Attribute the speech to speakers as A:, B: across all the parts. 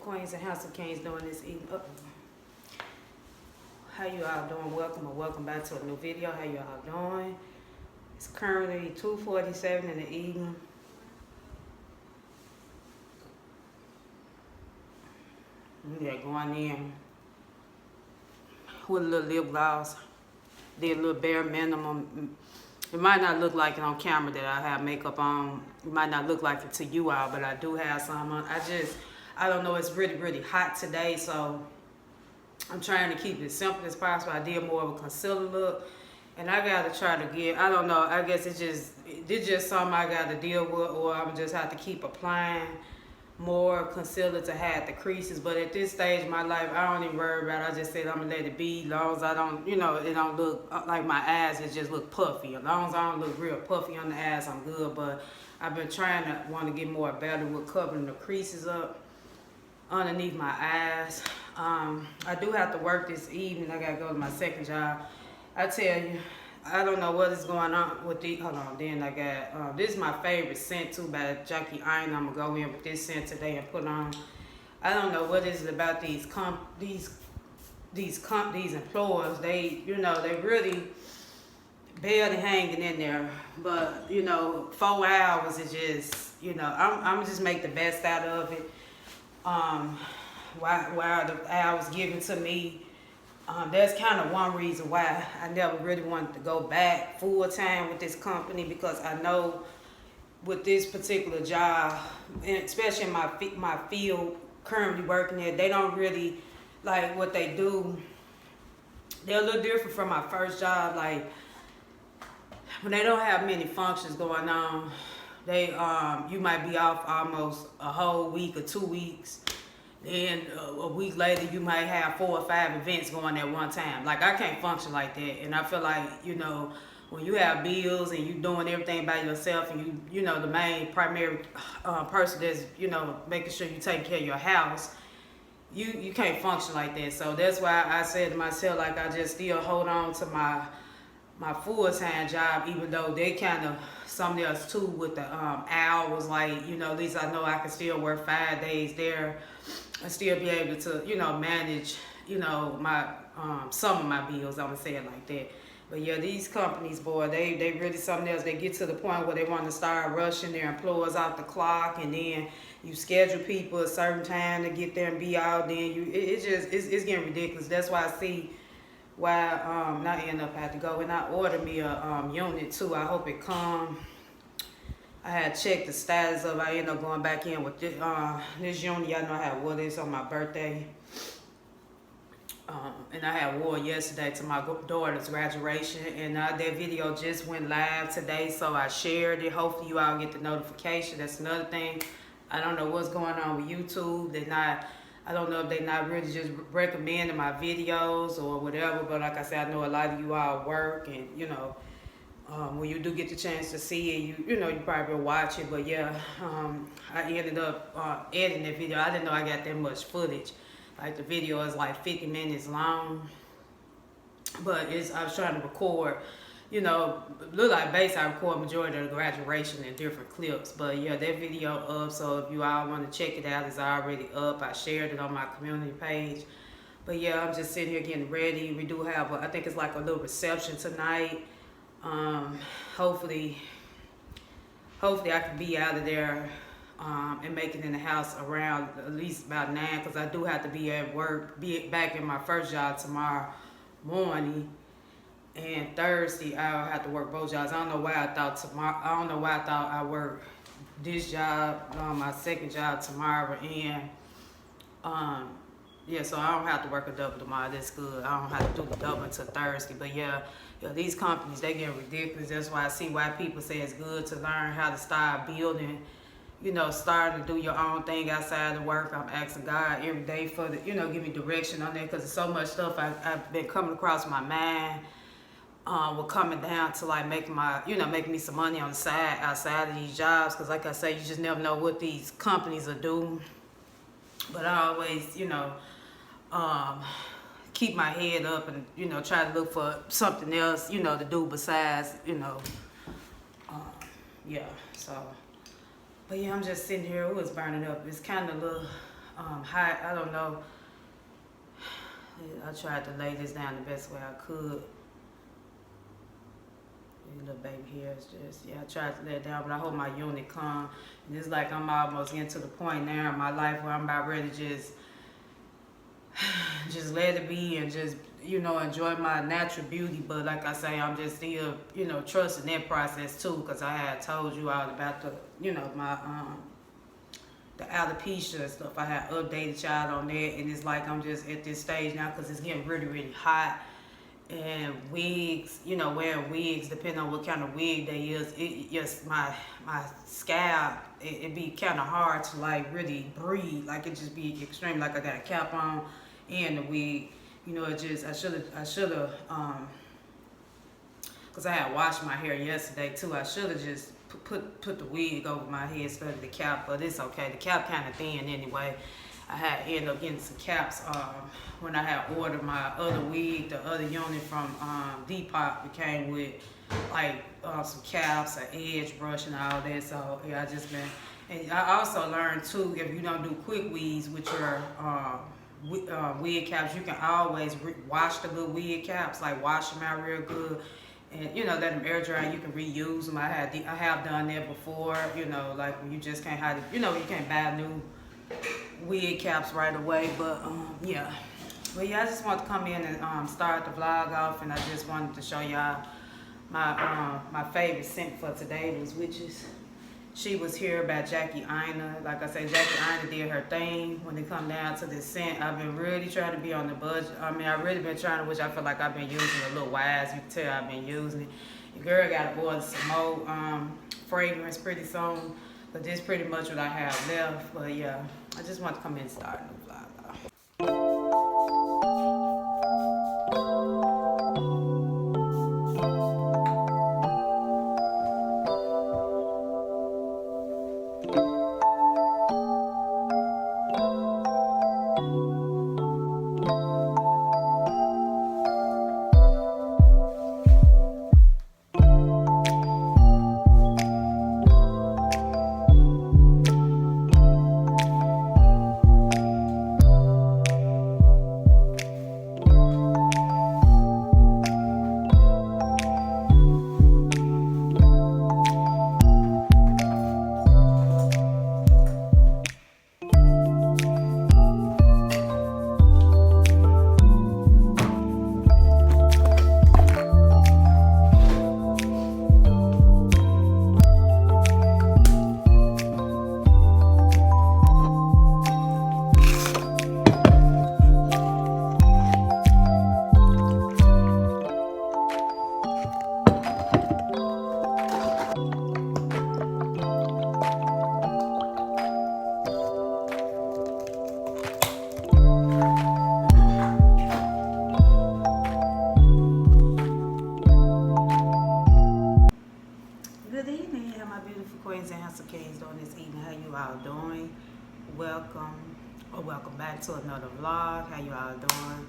A: Queens and Handsome Kings doing this evening? How you all doing? Welcome back to a new video. How you all doing? It's currently 2:47 in the evening. Yeah, going in with a little lip gloss. Did a little bare minimum. It might not look like it on camera that I have makeup on. It might not look like it to you all, but I do have some on. I don't know, it's really hot today, so I'm trying to keep it as simple as possible. I did more of a concealer look, and I gotta try to get, I don't know, I guess it's just something I gotta deal with, or I'm just have to keep applying more concealer to hide the creases. But at this stage of my life, I don't even worry about it. I just said I'm gonna let it be, as long as I don't, it don't look like my eyes, it just look puffy. As long as I don't look real puffy on the eyes, I'm good. But I've been trying to want to get more better with covering the creases up underneath my eyes. I do have to work this evening. I gotta go to my second job. I tell you, I don't know what is going on with the, hold on, then I got, this is my favorite scent too by Jackie Aina. I'm gonna go in with this scent today and put on. I don't know what is it about these employers. They, they really barely hanging in there. But, 4 hours is just, I'm just make the best out of it. While the hours given to me, that's kind of one reason why I never really wanted to go back full time with this company, because I know with this particular job, and especially in my field currently working there, they don't really like what they do. They're a little different from my first job. Like when they don't have many functions going on, they you might be off almost a whole week or 2 weeks. Then a week later, you might have 4 or 5 events going at one time. Like, I can't function like that. And I feel like, when you have bills and you doing everything by yourself, and the main primary person that's, making sure you take care of your house, you can't function like that. So that's why I said to myself, like, I just still hold on to my full-time job, even though they kind of something else too with the hours. Like, at least I know I can still work 5 days there and still be able to, manage, my some of my bills. I'm gonna say it like that. But yeah, these companies, boy, they really something else. They get to the point where they want to start rushing their employees off the clock, and then you schedule people a certain time to get there and be out. Then it's getting ridiculous. That's why I see why I end up had to go, and I ordered me a unit too. I hope it come. I had checked the status of. I ended up going back in with this unit. Y'all know I had wore this on my birthday, and I had wore yesterday to my daughter's graduation. And that video just went live today, so I shared it. Hopefully you all get the notification. That's another thing. I don't know what's going on with YouTube. I don't know if they're not really just recommending my videos or whatever. But like I said, I know a lot of you all work, and when you do get the chance to see it, you probably will watch it. But yeah, I ended up editing that video. I didn't know I got that much footage. Like, the video is like 50 minutes long, but I was trying to record, look like basically I record majority of the graduation in different clips. But yeah, that video up, so if you all want to check it out, it's already up. I shared it on my community page. But yeah, I'm just sitting here getting ready. We do have, I think it's like a little reception tonight. Hopefully I can be out of there and make it in the house around at least about 9, because I do have to be at work, be back in my first job tomorrow morning, and Thursday I'll have to work both jobs. I don't know why I thought I work this job, my second job tomorrow, and yeah, so I don't have to work a double tomorrow. That's good. I don't have to do the double until Thursday. But yeah, these companies, they get ridiculous. That's why I see why people say it's good to learn how to start building, starting to do your own thing outside of work. I'm asking God every day for the, give me direction on that, because there's so much stuff I've been coming across my mind. We're coming down to like making me some money on the side outside of these jobs, because like I say, you just never know what these companies will do. But I always, keep my head up and, try to look for something else, to do besides, yeah, so. But yeah, I'm just sitting here. It was burning up. It's kind of a little hot. I don't know. I tried to lay this down the best way I could. These little baby hairs just, yeah, I tried to lay it down, but I hope my unit calm. And it's like I'm almost getting to the point now in my life where I'm about ready to just let it be and just, you know, enjoy my natural beauty. But like I say, I'm just still, you know, trusting that process too, because I had told you all about the, you know, my the alopecia and stuff. I had updated y'all on that, and it's like I'm just at this stage now because it's getting really, really hot. And wigs, you know, wearing wigs, depending on what kind of wig they use, it just my scalp, it be kind of hard to like really breathe. Like it just be extreme. Like I got a cap on and the wig, you know. It just I should have because I had washed my hair yesterday too. I should have just put the wig over my head instead of the cap, but it's okay. The cap kind of thin anyway. I had ended up getting some caps when I had ordered my other wig, the other unit from Depop. It came with like some caps, an edge brush, and all that. So yeah, I just been. And I also learned too, if you don't do quick weaves with your wig caps, you can always wash the good wig caps, like wash them out real good. And you know, let them air dry. You can reuse them. I have done that before. You know, like when you just can't have, you know, you can't buy new wig caps right away. But yeah, well, yeah, I just want to come in and start the vlog off, and I just wanted to show y'all my favorite scent for today was witches. She was here about Jackie Aina. Like I said, Jackie Aina did her thing when it come down to this scent. I've been really trying to be on the budget. I mean, I've really been trying to, which I feel like I've been using a little wise. You can tell I've been using it. Your girl got to order some more fragrance pretty soon. But this pretty much what I have left. But yeah, I just want to come in and start a new vlog. Good evening, how my beautiful queens and handsome kings doing this evening. How you all doing? Welcome back to another vlog. How you all doing?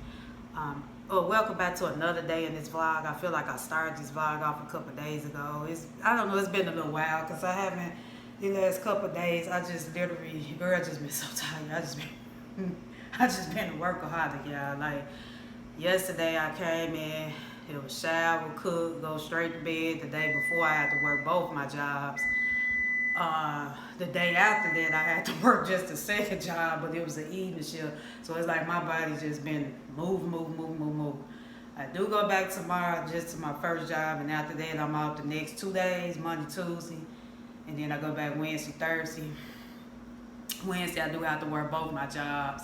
A: Welcome back to another day in this vlog. I feel like I started this vlog off a couple days ago. I don't know, it's been a little while because I haven't, the last couple days, I just literally, girl, just been so tired. I just been a workaholic, y'all. Like, yesterday I came in, it was shower, cook, go straight to bed. The day before I had to work both my jobs. The day after that I had to work just a second job, but it was an evening shift. So it's like my body's just been move. I do go back tomorrow just to my first job, and after that I'm off the next 2 days, Monday, Tuesday, and then I go back Wednesday, Thursday. Wednesday I do have to work both my jobs.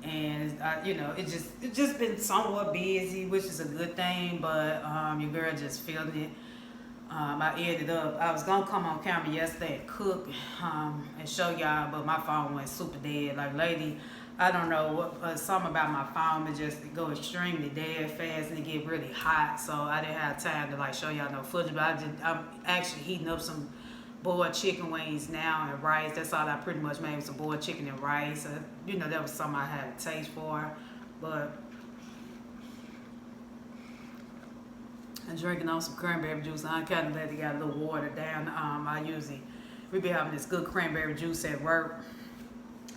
A: And you know, it just been somewhat busy, which is a good thing, but your girl just feeling it. I was gonna come on camera yesterday and cook and show y'all, but my phone went super dead. Like, lady, I don't know what, something about my phone, it just go extremely dead fast and it get really hot, so I didn't have time to like show y'all no footage. But I'm actually heating up some boiled chicken wings now and rice. That's all I pretty much made, some boiled chicken and rice. You know, that was something I had a taste for. But I'm drinking on some cranberry juice. I kind of let it get a little watered down. We be having this good cranberry juice at work.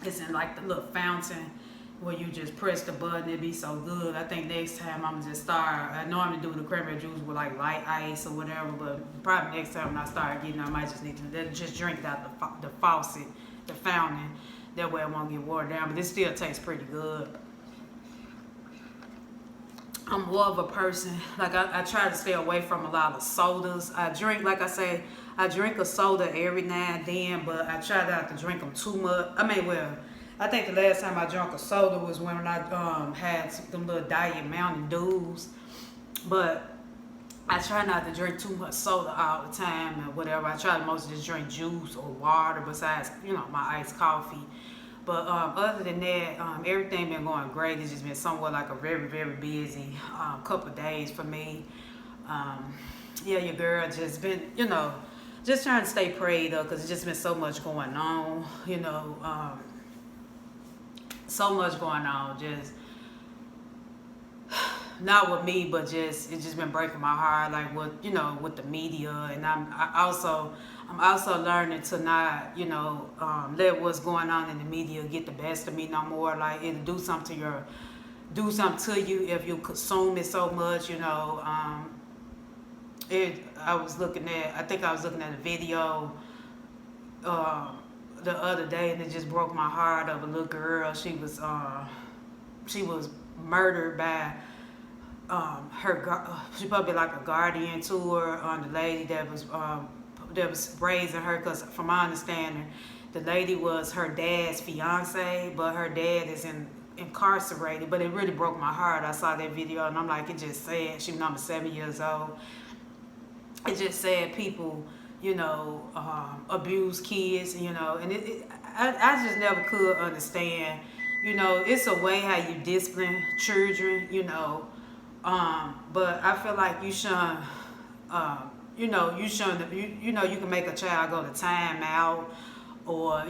A: It's in like the little fountain where you just press the button. It'd be so good. I think next time I'm gonna just start. I normally do the cranberry juice with like light ice or whatever, but probably next time when I start getting, I might just need to just drink it out the faucet, the fountain. That way it won't get watered down. But it still tastes pretty good. I'm more of a person, like I try to stay away from a lot of sodas. I drink, like I say, I drink a soda every now and then, but I try not to drink them too much. I mean, well, I think the last time I drank a soda was when I had them little Diet Mountain Dews. But I try not to drink too much soda all the time or whatever. I try to mostly just drink juice or water besides, my iced coffee. But other than that, everything been going great. It's just been somewhat like a very, very busy couple of days for me. Yeah, your girl just been, just trying to stay prayed up because it's just been so much going on, so much going on. Just not with me, but it's just been breaking my heart, like with the media. And I'm also learning to not, let what's going on in the media get the best of me no more. Like it'll do something to you if you consume it so much. I think I was looking at a video the other day, and it just broke my heart of a little girl. She was murdered by she probably like a guardian to her, the lady that was raising her, because from my understanding, the lady was her dad's fiance, but her dad is incarcerated. But it really broke my heart. I saw that video, and I'm like, it just said, she was 7 years old. It just said people, abuse kids, and I just never could understand, it's a way how you discipline children, but I feel like you shouldn't, you can make a child go to timeout, or,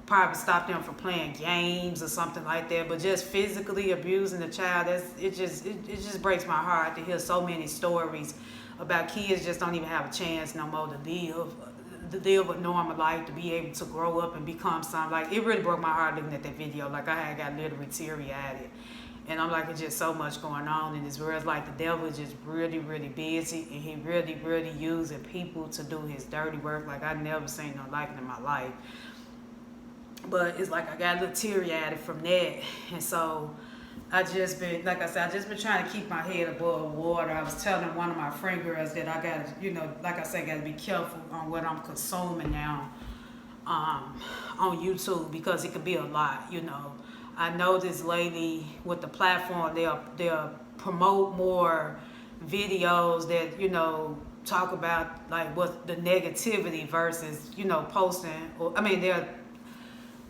A: probably stop them from playing games or something like that. But just physically abusing the child, it just breaks my heart to hear so many stories about kids just don't even have a chance no more to live a normal life, to be able to grow up and become something. Like, it really broke my heart looking at that video. Like, I had got literally teary-eyed. And I'm like, it's just so much going on in this world. It's like the devil is just really, really busy, and he really, really using people to do his dirty work. Like, I never seen no like it in my life. But it's like I got a little teary-eyed from that. And so I just been trying to keep my head above water. I was telling one of my friend girls that I got to, like I said, got to be careful on what I'm consuming now on YouTube, because it could be a lot, I know this lady with the platform, they'll promote more videos that, talk about like what the negativity versus, posting,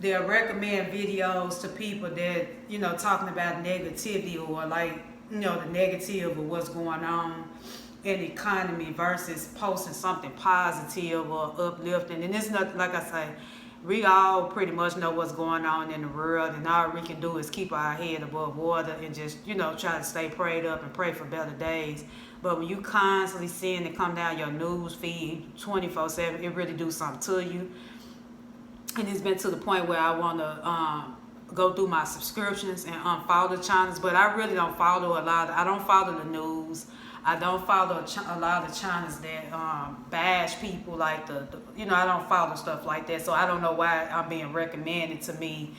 A: they'll recommend videos to people that, talking about negativity, or like, the negative of what's going on in the economy versus posting something positive or uplifting. And it's not, like I say, we all pretty much know what's going on in the world, and all we can do is keep our head above water and just, try to stay prayed up and pray for better days. But when you constantly seeing it come down your news feed 24/7, it really do something to you. And it's been to the point where I want to go through my subscriptions and unfollow channels. But I really don't follow I don't follow the news. I don't follow a lot of channels that bash people, like I don't follow stuff like that. So I don't know why I'm being recommended to me,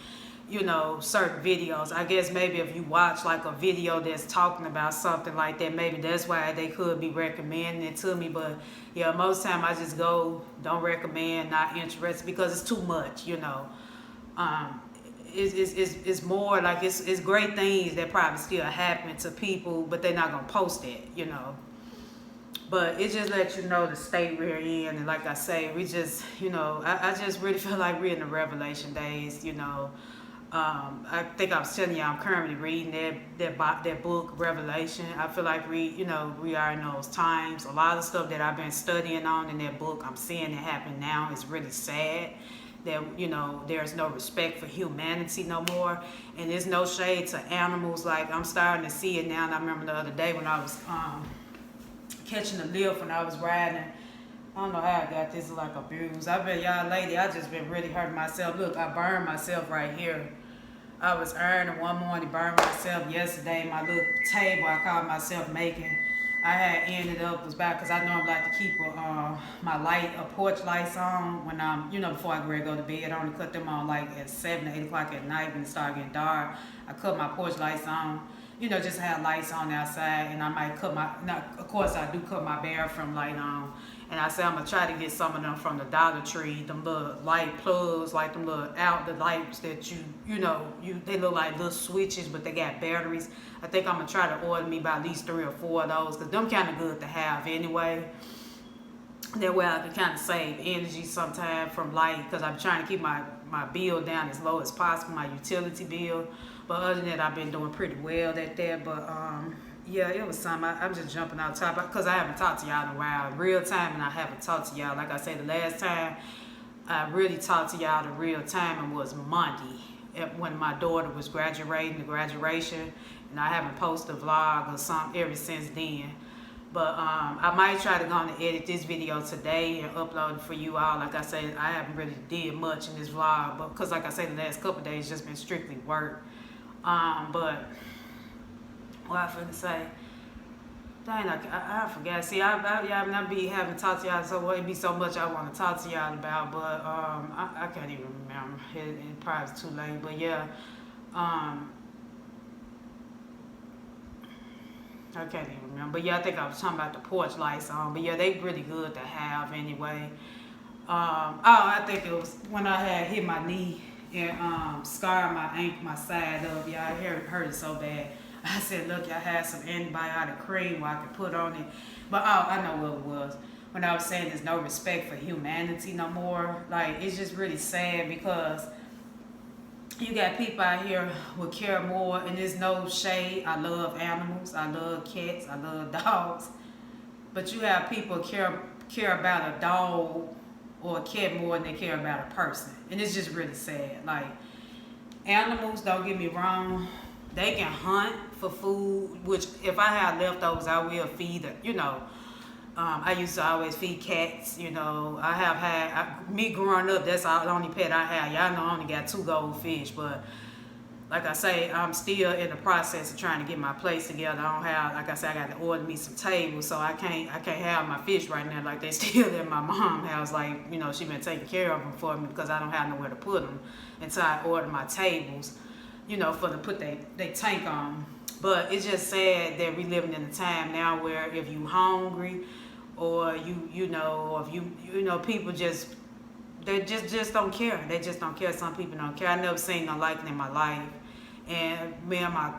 A: certain videos. I guess maybe if you watch like a video that's talking about something like that, maybe that's why they could be recommending it to me. But yeah, most time I just go, don't recommend, not interested, because it's too much, It's more like it's great things that probably still happen to people, but they're not gonna post it, But it just lets you know the state we're in, and like I say, we just, I just really feel like we're in the Revelation days, I think I was telling you I'm currently reading that book, Revelation. I feel like we are in those times. A lot of stuff that I've been studying on in that book, I'm seeing it happen now. It's really sad that, there's no respect for humanity no more. And there's no shade to animals. Like, I'm starting to see it now. And I remember the other day when I was catching the lift, when I was riding I don't know how I got this like a bruise. I bet y'all lately, I just been really hurting myself. Look, I burned myself right here. I was ironing one morning, burned myself yesterday. My little table I called myself making, I had ended up was back because I normally like to keep my porch lights on when I'm, before I get ready to go to bed. I only cut them on like at 7 or 8 o'clock at night when it started getting dark. I cut my porch lights on, just have lights on outside, and I might cut of course I do cut my bathroom light on. And I said I'm gonna try to get some of them from the Dollar Tree, them little light plugs, like them little the lights that they look like little switches, but they got batteries. I think I'm gonna try to order me about at least 3 or 4 of those, cause them kind of good to have anyway. That way I can kind of save energy sometimes from light, cause I'm trying to keep my bill down as low as possible, my utility bill. But other than that, I've been doing pretty well at that. But yeah, it was something. I'm just jumping out top because I haven't talked to y'all in a while, real time, and I haven't talked to y'all. Like I said, the last time I really talked to y'all in real time was Monday when my daughter was graduating, the graduation, and I haven't posted a vlog or something ever since then. But I might try to go on and edit this video today and upload it for you all. Like I said, I haven't really did much in this vlog, but because like I said, the last couple of days just been strictly work. But what I finna say, dang, I forgot. See, y'all be having talked to y'all, so it be so much I want to talk to y'all about, but I can't even remember. It probably is too late, but yeah, I can't even remember. But yeah, I think I was talking about the porch lights on. But yeah, they really good to have anyway. I think it was when I had hit my knee and scarred my ankle, my side up. Yeah, I hurt it so bad. I said, look, I had some antibiotic cream where I could put on it. But I know what it was. When I was saying there's no respect for humanity no more. Like, it's just really sad because you got people out here who care more, and there's no shade. I love animals. I love cats. I love dogs. But you have people care about a dog or a cat more than they care about a person. And it's just really sad. Like, animals, don't get me wrong, they can hunt for food, which if I have leftovers, I will feed it, I used to always feed cats, I have had, me growing up, that's the only pet I have. Y'all know I only got 2 goldfish, but like I say, I'm still in the process of trying to get my place together. I don't have, like I said, I got to order me some tables, so I can't have my fish right now. Like, they still in my mom's house. Like, she been taking care of them for me because I don't have nowhere to put them until I order my tables, for to put they tank on. But it's just sad that we living in a time now where if you hungry, or or if you people just they just don't care. They just don't care. Some people don't care. I never seen no liking in my life. And me and my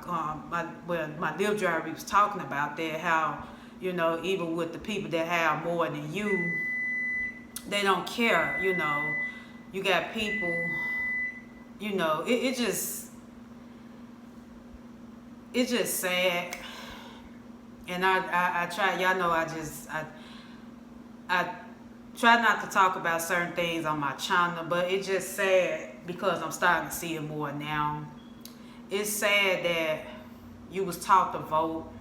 A: Lyft driver, we was talking about that, how, even with the people that have more than you, they don't care, You got people, it's just sad. And I try, y'all know I try not to talk about certain things on my channel, but it's just sad because I'm starting to see it more now. It's sad that you was taught to vote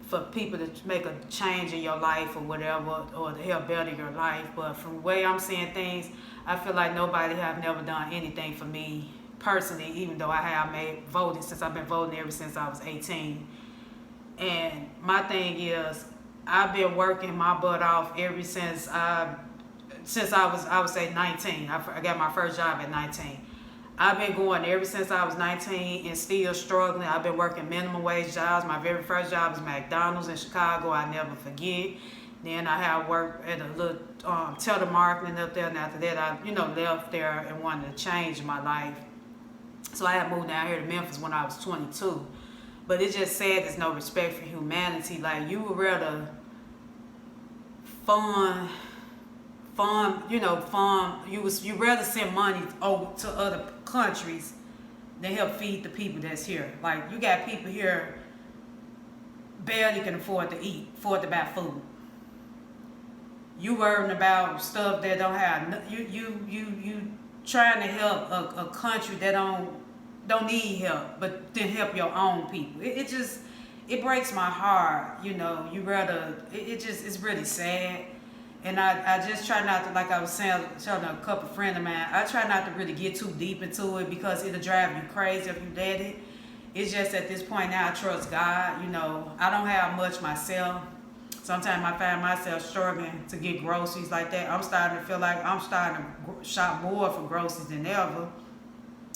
A: for people to make a change in your life or whatever, or to help better your life. But from the way I'm seeing things, I feel like nobody have never done anything for me personally, even though I have voted since I've been voting ever since I was 18. And my thing is, I've been working my butt off ever since I would say 19. I got my first job at 19. I've been going ever since I was 19 and still struggling. I've been working minimum wage jobs. My very first job was McDonald's in Chicago. I never forget. Then I have worked at a little telemarketing up there. And after that, I left there and wanted to change my life. So I had moved down here to Memphis when I was 22. But it's just sad there's no respect for humanity. Like, you would rather you rather send money over to other countries than help feed the people that's here. Like, you got people here barely can afford to buy food. You worrying about stuff that don't have, you trying to help a country that don't need help, but then help your own people. It breaks my heart, you rather, it's really sad. And I just try not to, like I was saying, telling a couple friend of mine, I try not to really get too deep into it because it'll drive you crazy if you let it. It's just at this point now I trust God. You know, I don't have much myself. Sometimes I find myself struggling to get groceries like that. I'm starting to feel like I'm starting to shop more for groceries than ever,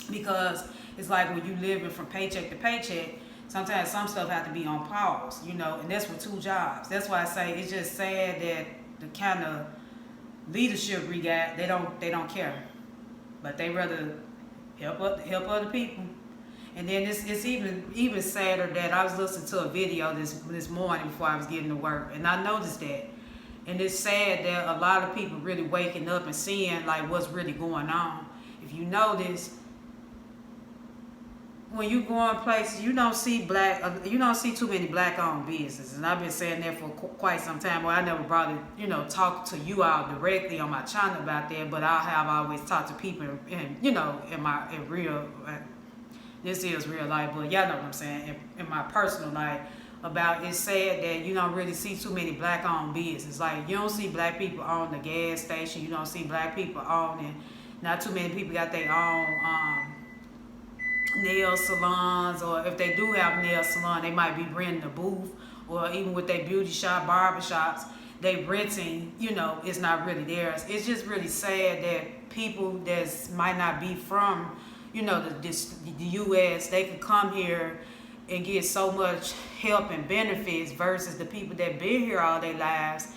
A: because it's like when you living from paycheck to paycheck, sometimes some stuff have to be on pause, you know, and that's with 2 jobs. That's why I say it's just sad that the kind of leadership we got, they don't care, but they rather help other people. And then it's even sadder that I was listening to a video this morning before I was getting to work, and I noticed that. And it's sad that a lot of people really waking up and seeing like what's really going on. If you notice, when you go in places, you don't see too many black-owned businesses, and I've been saying that for quite some time. Well, I never brought it, you know, talk to you all directly on my channel about that, but I have always talked to people, in you know, in real. This is real life, but y'all know what I'm saying. In my personal life, about it's sad that you don't really see too many black-owned businesses. Like you don't see black people own the gas station. You don't see black people owning. Not too many people got their own nail salons, or if they do have nail salon, they might be renting a booth, or even with their beauty shop, barber shops, they renting. You know, it's not really theirs. It's just really sad that people that might not be from, you know, the U.S., they can come here and get so much help and benefits versus the people that been here all their lives.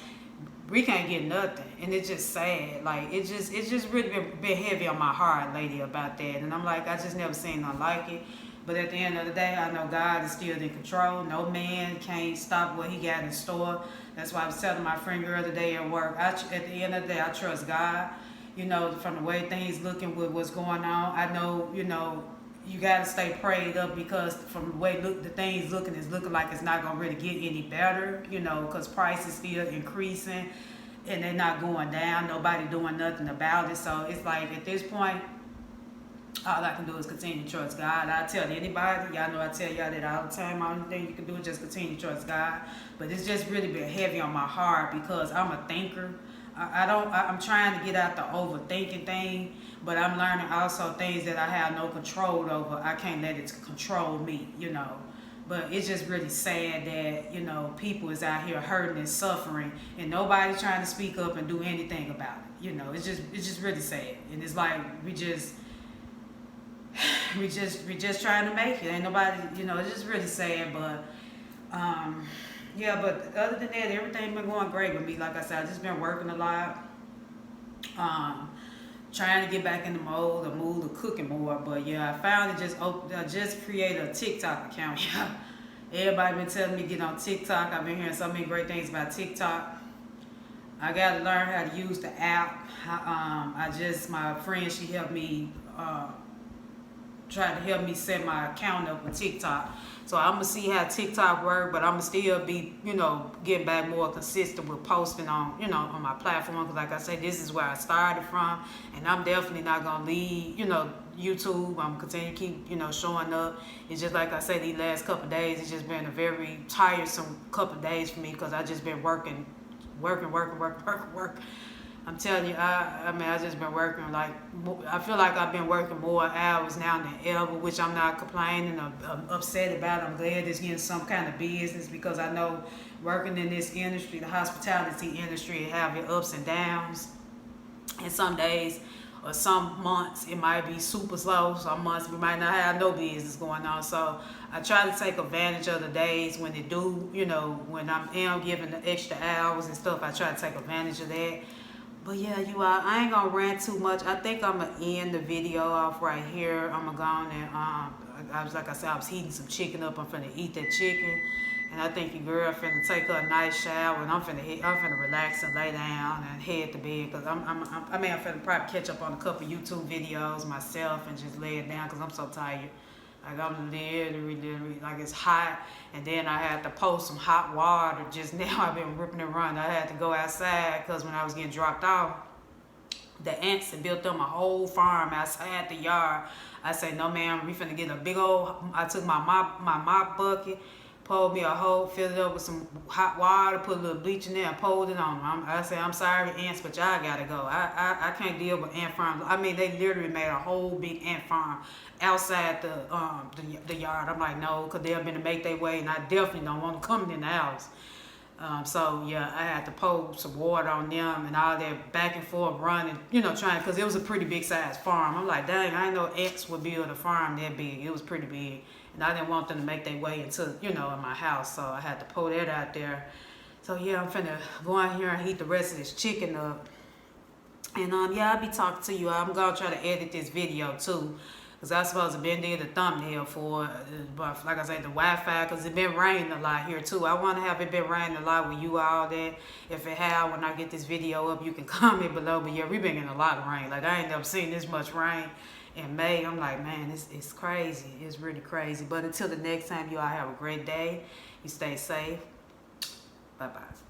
A: We can't get nothing, and it's just sad. Like it's just really been heavy on my heart lately about that. And I'm like, I just never seen nothing like it. But at the end of the day, I know God is still in control. No man can't stop what He got in store. That's why I was telling my friend the other day at work. At the end of the day, I trust God. You know, from the way things looking with what's going on, I know, you know, you gotta stay prayed up, because from the way the things looking, it's looking like it's not gonna really get any better, you know, because prices still increasing and they're not going down. Nobody doing nothing about it. So it's like at this point, all I can do is continue to trust God. I tell anybody, y'all know I tell y'all that all the time. The only thing you can do is just continue to trust God. But it's just really been heavy on my heart because I'm a thinker. I'm trying to get out the overthinking thing, but I'm learning also things that I have no control over. I can't let it control me, you know. But it's just really sad that, you know, people is out here hurting and suffering, and nobody trying to speak up and do anything about it. You know, it's just really sad. And it's like we just trying to make it. Ain't nobody, you know, it's just really sad. But yeah, but other than that, everything been going great with me. Like I said, I just been working a lot, trying to get back in the mood of cooking more. But yeah, I finally just created a TikTok account. Yeah, everybody been telling me to get on TikTok. I've been hearing so many great things about TikTok. I got to learn how to use the app. My friend, she helped me, tried to help me set my account up with TikTok. So I'm gonna see how TikTok work, but I'm gonna still be, you know, getting back more consistent with posting on, you know, on my platform. Because like I said, this is where I started from, and I'm definitely not gonna leave, you know, YouTube. I'm gonna continue to keep, you know, showing up. It's just like I said, these last couple of days, it's just been a very tiresome couple of days for me because I just been working. I'm telling you, I just been working like, I feel like I've been working more hours now than ever, which I'm not complaining or upset about. I'm glad it's getting some kind of business, because I know working in this industry, the hospitality industry, have your ups and downs. And some days or some months it might be super slow. Some months we might not have no business going on. So I try to take advantage of the days when it do, you know, when I am giving the extra hours and stuff. I try to take advantage of that. But yeah, you all, I ain't gonna rant too much. I think I'm gonna end the video off right here. I'm gonna go on and I was heating some chicken up. I'm finna eat that chicken, and I think your girl finna take her a nice shower, and I'm finna relax and lay down and head to bed, because I'm finna probably catch up on a couple YouTube videos myself and just lay it down, because I'm so tired. Like I'm literally, like it's hot, and then I had to post some hot water just now. I've been ripping and running. I had to go outside because when I was getting dropped off, the ants had built up my whole farm outside the yard. I said, no ma'am, we finna get a big old, I took my mop bucket, pulled me a hole, filled it up with some hot water, put a little bleach in there, and pulled it on them. I said, I'm sorry, ants, but y'all gotta go. I can't deal with ant farms. I mean, they literally made a whole big ant farm outside the yard. I'm like, no, because they're gonna make their way, and I definitely don't want them coming in the house. So yeah, I had to pour some water on them and all that back and forth running, you know, trying, because it was a pretty big size farm. I'm like, dang, I didn't know ants would build a farm that big. It was pretty big. And I didn't want them to make their way into, you know, in my house. So I had to pour that out there. So yeah, I'm finna go in here and heat the rest of this chicken up. And yeah, I'll be talking to you. I'm gonna try to edit this video too, because I supposed to been did a thumbnail for it. But like I said, the Wi-Fi, because it been raining a lot here too. I want to have it been raining a lot with you all that. If it have, when I get this video up, you can comment below. But yeah, we've been getting a lot of rain. Like, I ain't never seen this much rain in May. I'm like, man, it's crazy. It's really crazy. But until the next time, you all have a great day. You stay safe. Bye-bye.